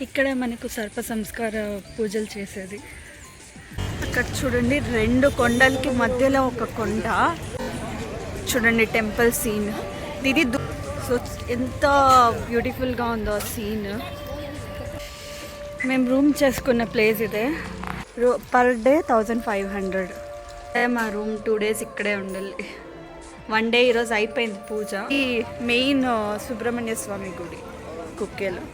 ఇక్కడ మనకు సర్ప సంస్కార పూజలు చేసేది. అక్కడ చూడండి, రెండు కొండలకి మధ్యలో ఒక కొండ చూడండి, టెంపుల్ సీన్ ఇది. సో ఎంత బ్యూటిఫుల్గా ఉందో ఆ సీన్. మేము రూమ్ చేసుకున్న ప్లేస్ ఇదే. Per day 1500. మా రూమ్ 2 days ఇక్కడే ఉండాలి. 1 day ఈరోజు అయిపోయింది పూజ. ఈ మెయిన్ సుబ్రహ్మణ్య స్వామి గుడి కుక్కేలో.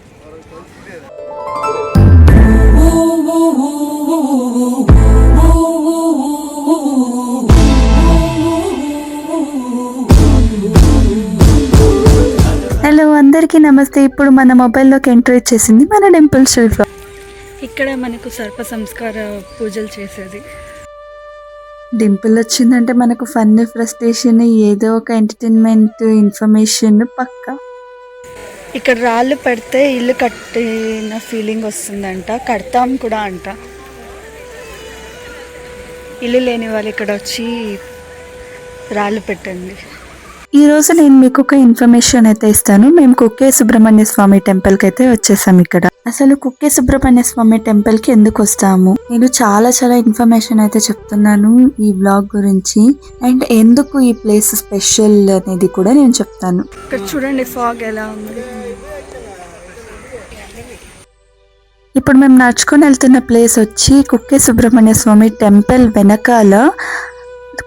హలో అందరికీ నమస్తే. ఇప్పుడు మన మొబైల్లోకి ఎంటర్ చేసింది మన టెంపుల్ స్ట్రీట్. ఇక్కడ మనకు సర్ప సంస్కార పూజలు చేసేది. డింపుల్ వచ్చిందంటే మనకు ఫన్, ఫ్రస్ట్రేషన్, ఏదో ఒక ఎంటర్టైన్మెంట్, ఇన్ఫర్మేషన్ పక్క. ఇక్కడ రాళ్ళు పెడితే ఇల్లు కట్టిన ఫీలింగ్ వస్తుందంట, కడతాం కూడా అంట. ఇల్లు లేని వాళ్ళు ఇక్కడ వచ్చి రాళ్ళు పెట్టండి. ఈ రోజు నేను మీకు ఒక ఇన్ఫర్మేషన్ అయితే ఇస్తాను. మేము కుక్కే సుబ్రహ్మణ్య స్వామి టెంపుల్ కి అయితే వచ్చేసాం. ఇక్కడ అసలు కుక్కే సుబ్రహ్మణ్య స్వామి టెంపుల్ కి ఎందుకు వస్తాము, నేను చాలా ఇన్ఫర్మేషన్ అయితే చెప్తున్నాను ఈ వ్లాగ్ గురించి. అండ్ ఎందుకు ఈ ప్లేస్ స్పెషల్ అనేది కూడా నేను చెప్తాను. ఇక్కడ చూడండి ఫాగ్ ఎలా ఉంది. ఇప్పుడు మేము నడుచుకొని వెళ్తున్న ప్లేస్ వచ్చి కుక్కే సుబ్రహ్మణ్య స్వామి టెంపుల్ వెనకాల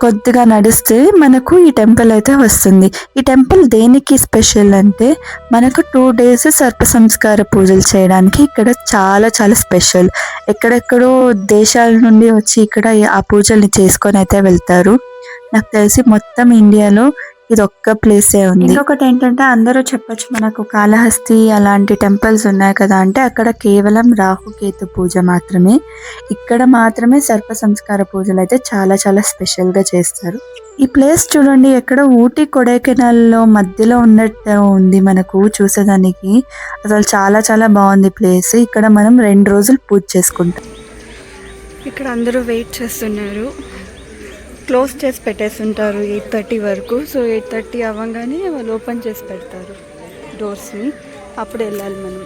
కొద్దిగా నడిస్తే మనకు ఈ టెంపుల్ అయితే వస్తుంది. ఈ టెంపుల్ దేనికి స్పెషల్ అంటే మనకు 2 days సర్ప సంస్కార పూజలు చేయడానికి ఇక్కడ చాలా స్పెషల్. ఎక్కడెక్కడో దేశాల నుండి వచ్చి ఇక్కడ ఆ పూజల్ని చేసుకొని అయితే వెళ్తారు. నాకు తెలిసి మొత్తం ఇండియాలో ఇది ఒక్క ప్లేసే ఉంది. ఇంకొకటి ఏంటంటే అందరూ చెప్పొచ్చు మనకు కాళహస్తి అలాంటి టెంపుల్స్ ఉన్నాయి కదా అంటే, అక్కడ కేవలం రాహుకేతు పూజ మాత్రమే. ఇక్కడ మాత్రమే సర్ప సంస్కార పూజలు అయితే చాలా స్పెషల్ గా చేస్తారు. ఈ ప్లేస్ చూడండి, ఎక్కడ ఊటీ కొడైకెనాల్ లో మధ్యలో ఉన్నట్టు ఉంది మనకు చూసేదానికి. అసలు చాలా బాగుంది ప్లేస్. ఇక్కడ మనం 2 రోజులు పూజ చేసుకుంటాం. ఇక్కడ అందరూ వెయిట్ చేస్తున్నారు. క్లోజ్ చేసి పెట్టేస్తుంటారు 8:30 వరకు. సో 8:30 అవ్వగానే వాళ్ళు ఓపెన్ చేసి పెడతారు డోర్స్ని. అప్పుడు వెళ్ళాలి మనం.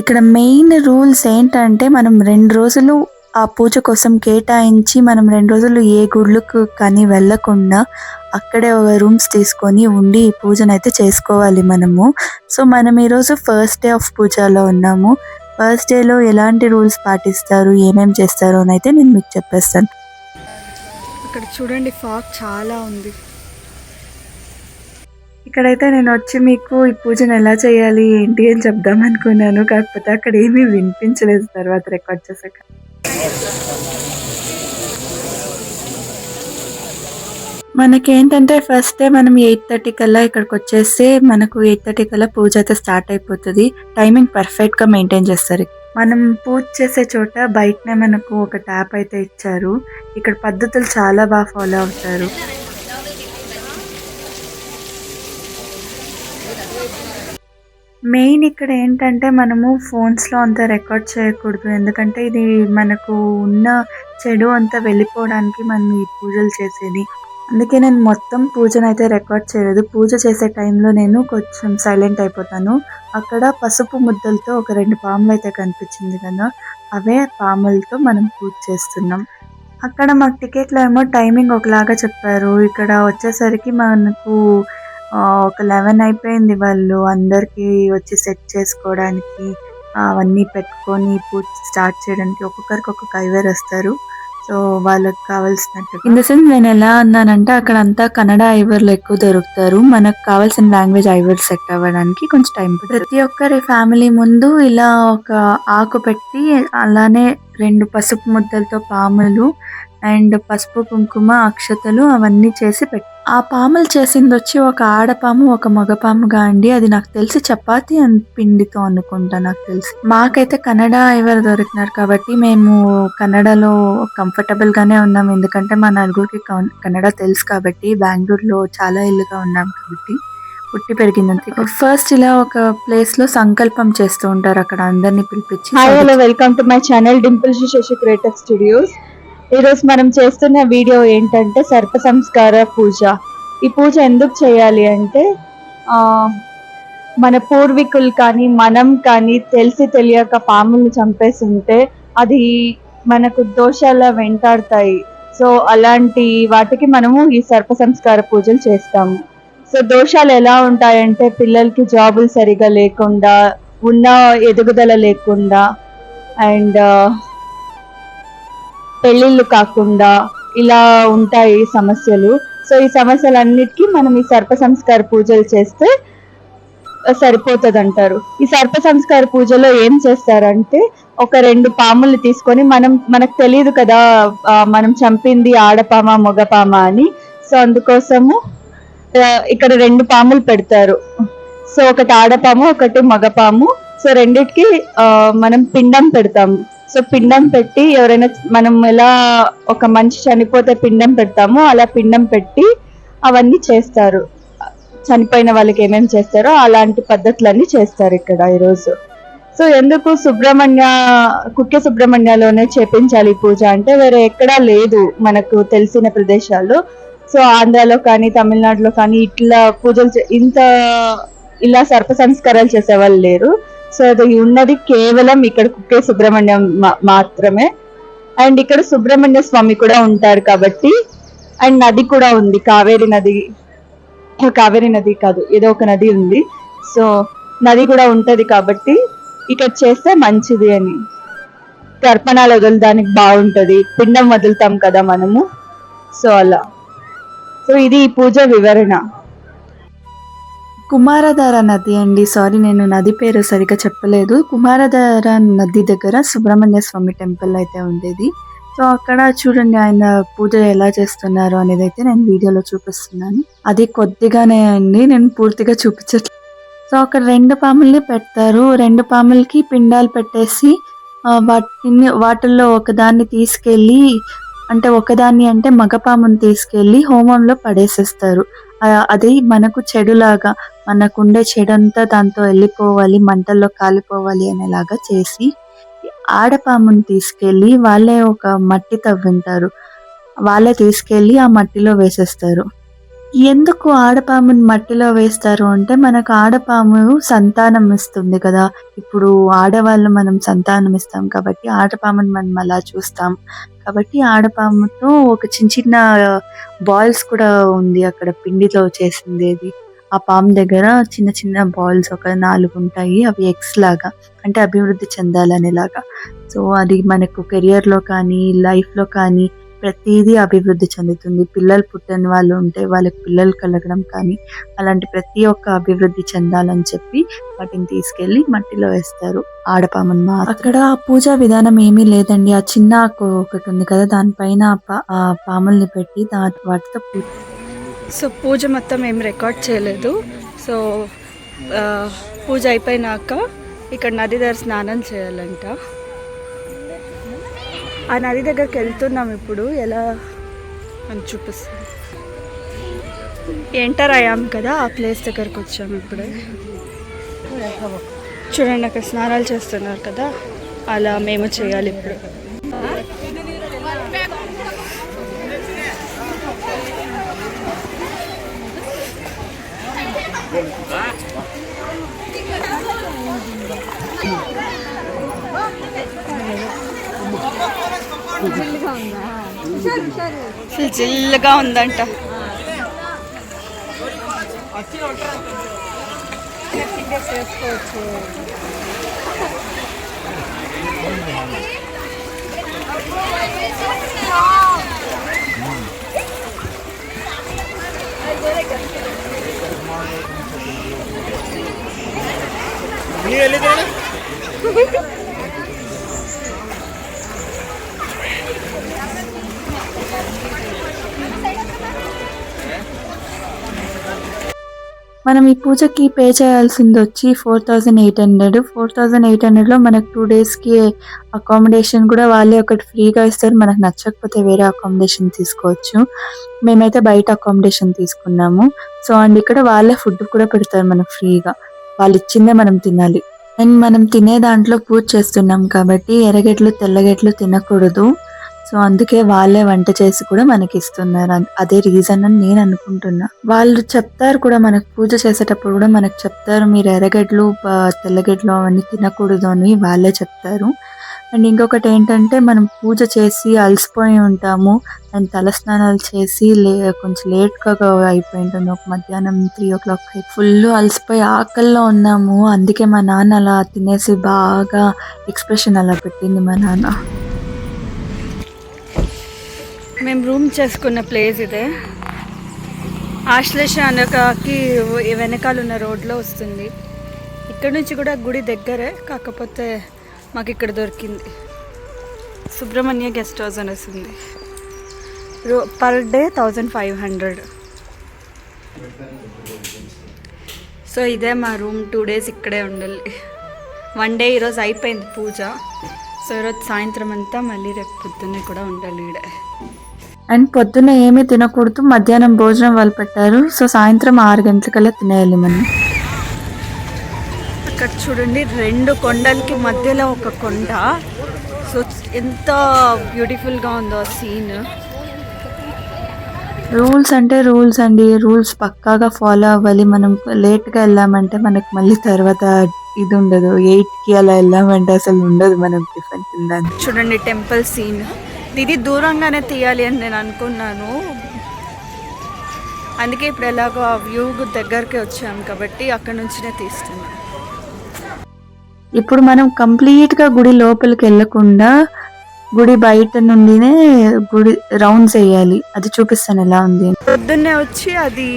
ఇక్కడ మెయిన్ రూల్స్ ఏంటంటే, మనం 2 రోజులు ఆ పూజ కోసం కేటాయించి మనం 2 రోజులు ఏ గుళ్ళకు కానీ వెళ్ళకుండా అక్కడే రూమ్స్ తీసుకొని ఉండి ఈ పూజను అయితే చేసుకోవాలి మనము. సో మనం ఈరోజు ఫస్ట్ డే ఆఫ్ పూజలో ఉన్నాము. ఫస్ట్ డేలో ఎలాంటి రూల్స్ పాటిస్తారు, ఏమేమి చేస్తారు అని అయితే నేను మీకు చెప్పేస్తాను. ఇక్కడ చూడండి ఫాగ్ చాలా ఉంది. ఇక్కడైతే నేను వచ్చి మీకు ఈ పూజను ఎలా చేయాలి ఏంటి అని చెప్దాం అనుకున్నాను. కాకపోతే అక్కడ ఏమీ వినిపించలేదు తర్వాత రికార్డ్ చేశాక. మనకేంటంటే ఫస్ట్ డే మనం 8:30 కల్లా ఇక్కడికి వచ్చేస్తే మనకు 8:30 కల్లా పూజ అయితే స్టార్ట్ అయిపోతుంది. టైమింగ్ పర్ఫెక్ట్ గా మెయింటైన్ చేస్తారు. మనం పూజ చేసే చోట బయటనే మనకు ఒక ట్యాప్ అయితే ఇచ్చారు. ఇక్కడ పద్ధతులు చాలా బాగా ఫాలో అవుతారు. మెయిన్ ఇక్కడ ఏంటంటే మనము ఫోన్స్లో అంతా రికార్డ్ చేయకూడదు. ఎందుకంటే ఇది మనకు ఉన్న చెడు అంతా వెళ్ళిపోవడానికి మనం ఈ పూజలు చేసేది. అందుకే నేను మొత్తం పూజను అయితే రికార్డ్ చేయలేదు. పూజ చేసే టైంలో నేను కొంచెం సైలెంట్ అయిపోతాను. అక్కడ పసుపు ముద్దలతో ఒక 2 పాములు అయితే కనిపించింది కదా, అవే పాములతో మనం పూజ చేస్తున్నాం. అక్కడ మాకు టికెట్లో ఏమో టైమింగ్ ఒకలాగా చెప్పారు. ఇక్కడ వచ్చేసరికి మనకు ఒక 11 అయిపోయింది. వాళ్ళు అందరికీ వచ్చి సెట్ చేసుకోవడానికి అవన్నీ పెట్టుకొని పూజ స్టార్ట్ చేయడానికి ఒక్కొక్కరికి ఒక్కొక్క ఐవర్ వస్తారు. సో వాళ్ళకి కావాల్సినట్టు ఇన్ ద సెన్స్ నేను ఎలా అన్నానంటే, అక్కడ అంతా కన్నడ ఐవర్లు ఎక్కువ దొరుకుతారు. మనకు కావాల్సిన లాంగ్వేజ్ ఐవర్ సెట్ అవ్వడానికి కొంచెం టైం పడుతుంది. ప్రతి ఒక్కరి ఫ్యామిలీ ముందు ఇలా ఒక ఆకు పెట్టి అలానే 2 పసుపు ముద్దలతో పాములు అండ్ పసుపు కుంకుమ అక్షతలు అవన్నీ చేసి పెట్టి, ఆ పాములు చేసింది వచ్చి ఒక ఆడపాము ఒక మగపాముగా అండి. అది నాకు తెలిసి చపాతీ పిండితో అనుకుంటా. నాకు తెలిసి మాకైతే కన్నడ ఐవర్ దొరికినారు కాబట్టి మేము కన్నడలో కంఫర్టబుల్ గానే ఉన్నాం. ఎందుకంటే మా నలుగురికి కన్నడ తెలుసు కాబట్టి, బెంగళూరులో చాలా ఇల్లుగా ఉన్నాం కాబట్టి పుట్టి పెరిగిందంతే. ఫస్ట్ ఇలా ఒక ప్లేస్ లో సంకల్పం చేస్తూ ఉంటారు. అక్కడ అందరినీ పిలిపించి, hi hello welcome to my channel Dimple Sashi creative studios. ఈరోజు మనం చేస్తున్న వీడియో ఏంటంటే సర్ప సంస్కార పూజ. ఈ పూజ ఎందుకు చేయాలి అంటే మన పూర్వీకులు కానీ మనం కానీ తెలిసి తెలియక పాముల్ని చంపేసి ఉంటే అది మనకు దోషాల వెంటాడతాయి. సో అలాంటి వాటికి మనము ఈ సర్ప సంస్కార పూజలు చేస్తాము. సో దోషాలు ఎలా ఉంటాయంటే పిల్లలకి జాబులు సరిగా లేకుండా, ఉన్న ఎదుగుదల లేకుండా, అండ్ పెళ్ళిళ్ళు కాకుండా ఇలా ఉంటాయి సమస్యలు. సో ఈ సమస్యలన్నిటికీ మనం ఈ సర్ప సంస్కార పూజలు చేస్తే సరిపోతుంది అంటారు. ఈ సర్ప సంస్కార పూజలో ఏం చేస్తారంటే ఒక 2 పాములు తీసుకొని మనకు తెలియదు కదా మనం చంపింది ఆడపామ మగపామ అని. సో అందుకోసము ఇక్కడ 2 పాములు పెడతారు. సో ఒకటి ఆడపాము ఒకటి మగపాము. సో రెండిటికి మనం పిండం పెడతాము. సో పిండం పెట్టి ఎవరైనా మనం ఎలా ఒక మనిషి చనిపోతే పిండం పెడతామో అలా పిండం పెట్టి అవన్నీ చేస్తారు. చనిపోయిన వాళ్ళకి ఏమేమి చేస్తారో అలాంటి పద్ధతులన్నీ చేస్తారు ఇక్కడ ఈరోజు. సో ఎందుకు కుక్కే సుబ్రహ్మణ్యలోనే చేపించాలి పూజ అంటే వేరే ఎక్కడా లేదు మనకు తెలిసిన ప్రదేశాల్లో. సో ఆంధ్రాలో కానీ తమిళనాడులో కానీ ఇట్లా పూజలు ఇలా సర్ప సంస్కారాలు చేసేవాళ్ళు లేరు. సో అది ఉన్నది కేవలం ఇక్కడ కుక్కే సుబ్రహ్మణ్యం మాత్రమే. అండ్ ఇక్కడ సుబ్రహ్మణ్య స్వామి కూడా ఉంటారు కాబట్టి, అండ్ నది కూడా ఉంది, కావేరి నది కాదు ఏదో ఒక నది ఉంది. సో నది కూడా ఉంటది కాబట్టి ఇక్కడ చేస్తే మంచిది అని. తర్పణాలు వదలడానికి బాగుంటది, పిండం వదులుతాం కదా మనము. సో అలా. సో ఇది ఈ పూజ వివరణ. కుమారధార నది అండి, సారీ నేను నది పేరు సరిగా చెప్పలేదు. కుమారధార నది దగ్గర సుబ్రహ్మణ్య స్వామి టెంపుల్ అయితే ఉండేది. సో అక్కడ చూడండి ఆయన పూజ ఎలా చేస్తున్నారు అనేది అయితే నేను వీడియోలో చూపిస్తున్నాను. అది కొద్దిగానే అండి, నేను పూర్తిగా చూపించట్లేదు. సో అక్కడ 2 పాముల్ని పెడతారు. 2 పాములకి పిండాలు పెట్టేసి వాటిల్లో ఒకదాన్ని తీసుకెళ్ళి అంటే మగపాముని తీసుకెళ్ళి హోమంలో పడేసేస్తారు. అది మనకు చెడులాగా, మనకుండే చెడంతా దాంతో వెళ్ళిపోవాలి, మంటల్లో కాలిపోవాలి అనేలాగా చేసి ఆడపాముని తీసుకెళ్ళి వాళ్ళే ఒక మట్టి తవ్వింటారు, వాళ్ళే తీసుకెళ్ళి ఆ మట్టిలో వేసేస్తారు. ఎందుకు ఆడపాముని మట్టిలో వేస్తారు అంటే మనకు ఆడపాము సంతానం ఇస్తుంది కదా. ఇప్పుడు ఆడవాళ్ళు మనం సంతానం ఇస్తాం కాబట్టి ఆడపాముని మనం అలా చూస్తాం కాబట్టి ఆడపాముతో ఒక చిన్న బాల్స్ కూడా ఉంది అక్కడ పిండితో చేసింది. ఆ పాము దగ్గర చిన్న బాల్స్ ఒక 4 ఉంటాయి. అవి ఎగ్స్ లాగా, అంటే అభివృద్ధి చెందాలనేలాగా. సో అది మనకు కెరియర్లో కానీ లైఫ్లో కానీ ప్రతిదీ అభివృద్ధి చెందుతుంది. పిల్లలు పుట్టిన వాళ్ళు ఉంటే వాళ్ళకి పిల్లలు కలగడం కానీ అలాంటి ప్రతి ఒక్క అభివృద్ధి చెందాలని చెప్పి వాటిని తీసుకెళ్లి మట్టిలో వేస్తారు ఆడపాముని. అక్కడ పూజా విధానం ఏమీ లేదండి. ఆ చిన్న ఒకటి ఉంది కదా, దానిపైన ఆ పాముల్ని పెట్టి వాటితో సో పూజ మొత్తం ఏం రికార్డ్ చేయలేదు. సో పూజ అయిపోయినాక ఇక్కడ నది దగ్గర స్నానం చేయాలంట. ఆ నది దగ్గరికి వెళ్తున్నాం ఇప్పుడు, ఎలా అని చూపిస్తాం. ఎంటర్ అయ్యాం కదా, ఆ ప్లేస్ దగ్గరకు వచ్చాము ఇప్పుడే. చూడండి అక్కడ స్నానాలు చేస్తున్నారు కదా, అలా మేము చేయాలి ఇప్పుడు. జిల్లుగా ఉందంట. మనం ఈ పూజకి పే చేయాల్సింది వచ్చి 4800. 4800లో మనకు 2 daysకి అకామిడేషన్ కూడా వాళ్ళే ఒకటి ఫ్రీగా ఇస్తారు. మనకు నచ్చకపోతే వేరే అకామిడేషన్ తీసుకోవచ్చు. మేమైతే బయట అకామిడేషన్ తీసుకున్నాము. సో అండ్ ఇక్కడ వాళ్ళే ఫుడ్ కూడా పెడతారు మనకు ఫ్రీగా, వాళ్ళు ఇచ్చిందే మనం తినాలి. అండ్ మనం తినే దాంట్లో పూజ చేస్తున్నాం కాబట్టి ఎర్రగడ్డలు తెల్లగడ్డలు తినకూడదు. సో సో అందుకే వాళ్ళే వంట చేసి కూడా మనకి ఇస్తున్నారు. అదే రీజన్ అని నేను అనుకుంటున్నా. వాళ్ళు చెప్తారు కూడా, మనకు పూజ చేసేటప్పుడు కూడా మనకు చెప్తారు, మీరు ఎర్రగడ్డలు తెల్లగడ్డలు అవన్నీ తినకూడదు అని వాళ్ళే చెప్తారు. అండ్ ఇంకొకటి ఏంటంటే, మనం పూజ చేసి అలసిపోయి ఉంటాము అండ్ తలస్నానాలు చేసి కొంచెం లేట్గా అయిపోయి ఉంటుంది. ఒక మధ్యాహ్నం 3 o'clock ఫుల్ అలసిపోయి ఆకల్లో ఉన్నాము. అందుకే మా నాన్న అలా తినేసి బాగా ఎక్స్ప్రెషన్ అలా పెట్టింది మా నాన్న. మేము రూమ్ చేసుకున్న ప్లేస్ ఇదే. ఆశ్లేష అనకాకి వెనకాల ఉన్న రోడ్లో వస్తుంది. ఇక్కడ నుంచి కూడా గుడి దగ్గరే, కాకపోతే మాకు ఇక్కడ దొరికింది. సుబ్రహ్మణ్య గెస్ట్ హౌస్ అని వస్తుంది. Per day 1500. సో ఇదే మా రూమ్. 2 days ఇక్కడే ఉండాలి. 1 day ఈరోజు అయిపోయింది పూజ. సో ఈరోజు సాయంత్రం అంతా మళ్ళీ రేపు పొద్దున్నే కూడా ఉండాలి ఈడ. అండ్ పొద్దున్న ఏమీ తినకూడదు, మధ్యాహ్నం భోజనం వాళ్ళు పెట్టారు. సో సాయంత్రం 6 గంటలకల్లా తినేయాలి మనం. అక్కడ చూడండి, 2 కొండలకి మధ్యలో ఒక కొండ. సో ఎంత బ్యూటిఫుల్గా ఉందో ఆ సీన్. రూల్స్ అంటే రూల్స్ అండి, రూల్స్ పక్కాగా ఫాలో అవ్వాలి. మనం లేట్గా వెళ్ళామంటే మనకు మళ్ళీ తర్వాత ఇది ఉండదు. 8కి అలా వెళ్ళామంటే అసలు ఉండదు మనం టిఫిన్ తినడానికి. చూడండి టెంపుల్ సీన్. ఇది దూరంగానే తీయాలి అని నేను అనుకున్నాను, అందుకే ఇప్పుడు ఎలాగో ఆ వ్యూ దగ్గరికి వచ్చాము కాబట్టి అక్కడ నుంచినే తీస్తున్నాను. ఇప్పుడు మనం కంప్లీట్గా గుడి లోపలికి వెళ్ళకుండా గుడి బయట నుండినే గుడి రౌండ్స్ వేయాలి. అది చూపిస్తాను ఎలా ఉంది. పొద్దున్నే వచ్చి అది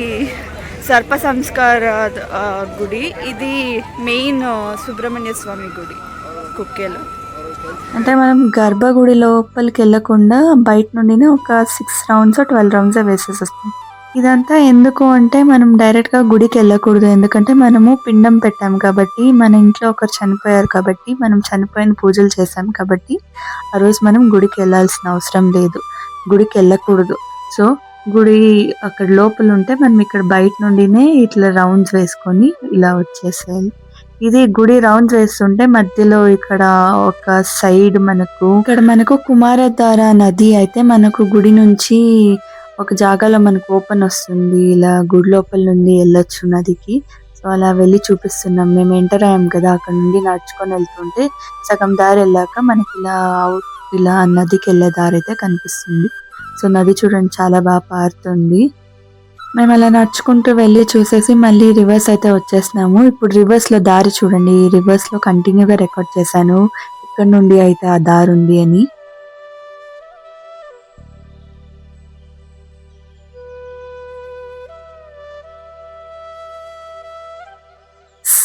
సర్ప సంస్కార గుడి. ఇది మెయిన్ సుబ్రహ్మణ్య స్వామి గుడి కుక్కేలో. అంటే మనం గర్భగుడి లోపలికి వెళ్ళకుండా బయట నుండినే ఒక 6 rounds 12 rounds వేసేసి వస్తాం. ఇదంతా ఎందుకు అంటే, మనం డైరెక్ట్గా గుడికి వెళ్ళకూడదు. ఎందుకంటే మనము పిండం పెట్టాం కాబట్టి, మన ఇంట్లో ఒకరు చనిపోయారు కాబట్టి, మనం చనిపోయిన పూజలు చేసాం కాబట్టి ఆ రోజు మనం గుడికి వెళ్ళాల్సిన అవసరం లేదు, గుడికి వెళ్ళకూడదు. సో గుడి అక్కడ లోపల ఉంటే మనం ఇక్కడ బయట నుండినే ఇట్లా రౌండ్స్ వేసుకొని ఇలా వచ్చేసేయాలి. ఇది గుడి రౌండ్స్ వేస్తుంటే మధ్యలో ఇక్కడ ఒక సైడ్ మనకు కుమారధార నది అయితే మనకు గుడి నుంచి ఒక జాగాలో మనకు ఓపెన్ వస్తుంది. ఇలా గుడి లోపల నుండి వెళ్ళొచ్చు నదికి. సో అలా వెళ్ళి చూపిస్తున్నాం. మేము ఎంటర్ అయ్యాం కదా, అక్కడ నుండి నడుచుకొని వెళ్తుంటే సగం దారి వెళ్ళాక మనకి ఇలా నదికి వెళ్ళే దారి అయితే కనిపిస్తుంది. సో నది చూడండి చాలా బాగా పారుతుంది. మేము అలా నడుచుకుంటూ వెళ్ళి చూసేసి మళ్ళీ రివర్స్ అయితే వచ్చేసినాము. ఇప్పుడు రివర్స్లో దారి చూడండి. ఈ రివర్స్లో కంటిన్యూగా రికార్డ్ చేశాను ఇక్కడ నుండి అయితే ఆ దారి ఉంది అని.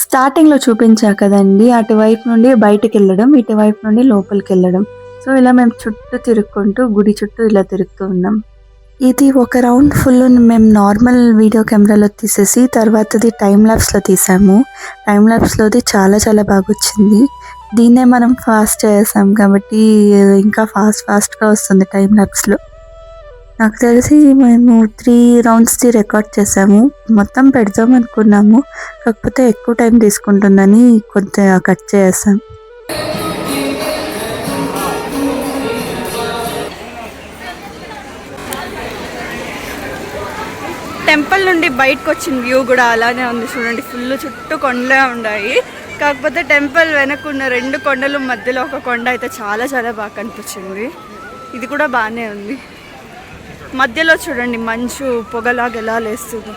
స్టార్టింగ్లో చూపించా కదండి, అటువైపు నుండి బయటికి వెళ్ళడం, ఇటువైపు నుండి లోపలికి వెళ్ళడం. సో ఇలా మేము చుట్టూ తిరుక్కుంటూ గుడి చుట్టూ ఇలా తిరుగుతూ ఉన్నాం. ఇది ఒక రౌండ్ ఫుల్ మేము నార్మల్ వీడియో కెమెరాలో తీసేసి తర్వాతది టైం ల్యాబ్స్లో తీసాము. టైం ల్యాబ్స్లోది చాలా చాలా బాగా వచ్చింది. దీన్నే మనం ఫాస్ట్ చేసాం కాబట్టి ఇంకా ఫాస్ట్గా వస్తుంది టైం ల్యాబ్స్లో. నాకు తెలిసి మేము 3 roundsది రికార్డ్ చేసాము. మొత్తం పెడదాం అనుకున్నాము, కాకపోతే ఎక్కువ టైం తీసుకుంటుందని కొంత కట్ చేసాం. టెంపుల్ నుండి బయటకు వచ్చిన వ్యూ కూడా అలానే ఉంది. చూడండి, ఫుల్ చుట్టూ కొండలే ఉన్నాయి. కాకపోతే టెంపుల్ వెనకున్న 2 కొండలు మధ్యలో ఒక కొండ అయితే చాలా చాలా బాగా కనిపించింది. ఇది కూడా బాగానే ఉంది. మధ్యలో చూడండి మంచు పొగలాగా ఎలా లేస్తుంది.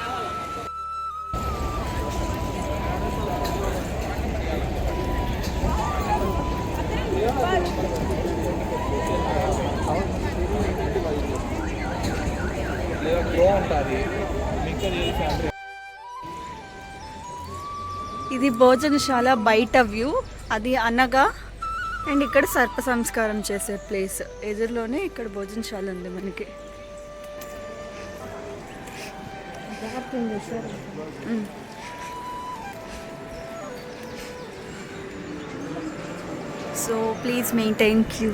ఇది భోజనశాల బయట వ్యూ, అది అనగా. అండ్ ఇక్కడ సర్ప సంస్కారం చేసే ప్లేస్ ఎదురులోనే ఇక్కడ భోజనశాల ఉంది మనకి. So please maintain queue.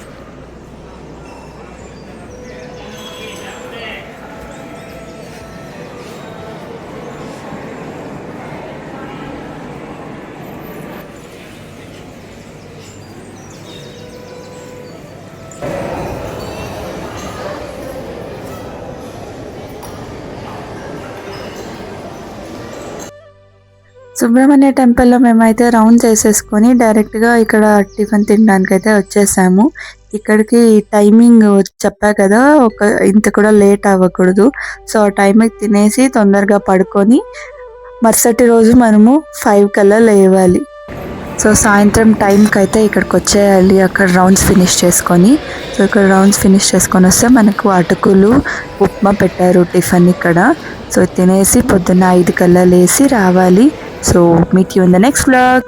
Subrahmanya టెంపుల్లో మేమైతే రౌండ్స్ వేసేసుకొని డైరెక్ట్గా ఇక్కడ టిఫిన్ తినడానికి అయితే వచ్చేసాము. ఇక్కడికి టైమింగ్ చెప్పా కదా, ఇంత కూడా లేట్ అవ్వకూడదు. సో ఆ టైంకి తినేసి తొందరగా పడుకొని మరుసటి రోజు మనము 5 కల్లా లేవాలి. సో సాయంత్రం టైంకి అయితే ఇక్కడికి వచ్చేయాలి, అక్కడ రౌండ్స్ ఫినిష్ చేసుకొని. సో ఇక్కడ రౌండ్స్ ఫినిష్ చేసుకొని వస్తే మనకు అటుకులు ఉప్మా పెట్టారు టిఫిన్ ఇక్కడ. సో తినేసి పొద్దున్న 5 కల్లా లేసి రావాలి. So meet you in the next vlog.